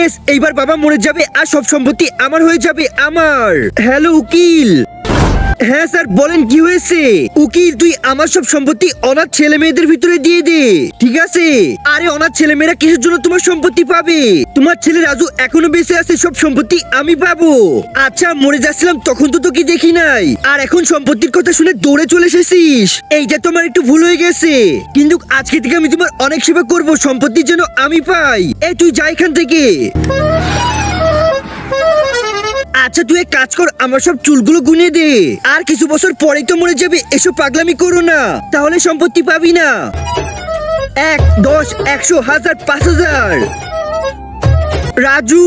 Yes, এইবার বাবা মরে যাবে আর সব সম্পত্তি আমার হয়ে যাবে আমার। হ্যালো উকিল। হ্যাঁ স্যার বলেন, কি হয়েছে? উকিল, তুই আমার সব সম্পত্তি অনাথ ছেলে মেয়েদের ভিতরে দিয়ে দে, ঠিক আছে? আরে অনাথ ছেলে মেয়েরা কিসের জন্য তোমার সম্পত্তি পাবে? তোমার ছেলে রাজু এখনো বেঁচে আছে, সব সম্পত্তি আমি পাবো। আচ্ছা, মরে যাচ্ছিলাম তখন তো তোকে দেখি নাই, আর এখন সম্পত্তির কথা শুনে দৌড়ে চলে এসেছিস। এইটা তোমার একটু ভুল হয়ে গেছে, কিন্তু আজকে থেকে আমি তোমার অনেক সেবা করব, সম্পত্তির জন্য আমি পাই। এই তুই যা এখান থেকে। আচ্ছা তুই এক কাজ কর, আমার সব চুলগুলো গুনে দে, আর কিছু বছর পরেই তো মরে যাবে, এসব পাগলামি করো না, তাহলে সম্পত্তি পাবি না। 1, 10, 100, 1000, 5000। রাজু।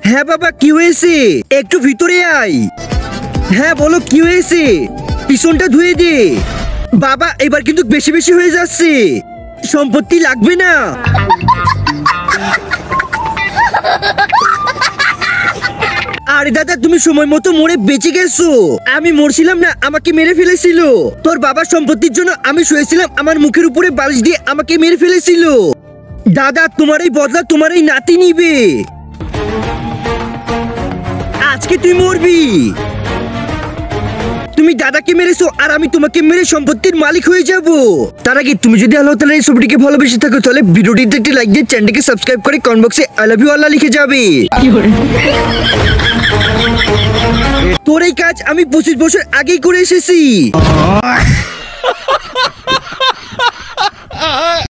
হ্যাঁ বাবা, কি হয়েছে? একটু ভিতরে আয়। হ্যাঁ বলো, কি হয়েছে? পিছনটা ধুয়ে দে। বাবা এবার কিন্তু বেশি বেশি হয়ে যাচ্ছে, সম্পত্তি লাগবে না। আরে দাদা, তুমি সময় মতো মরে বেঁচে গেছো। আমি মরছিলাম না, আমাকে মেরে ফেলেছিল। তোর বাবার সম্পত্তির জন্য আমি শুয়েছিলাম, আমার মুখের উপরে বালিশ দিয়ে আমাকে মেরে ফেলেছিল। দাদা, তোমার এই বদলা তোমার এই নাতি নিবে। আজকে তুই মরবি। তুমি দাদাকে মেরেছো আর আমি তোমাকে মেরে সম্পত্তির মালিক হয়ে যাব। তার আগে তুমি যদি আল্লাহ তাআলার এই ছবিটিকে ভালোবেসে থাকো, তাহলে ভিডিওটিতে একটি লাইক দিয়ে চ্যানেলটিকে সাবস্ক্রাইব করে কমেন্ট বক্সে আই লাভ ইউ আল্লাহ লিখে যাবে। তোর এই কাজ আমি 25 বছর আগেই করে এসেছি।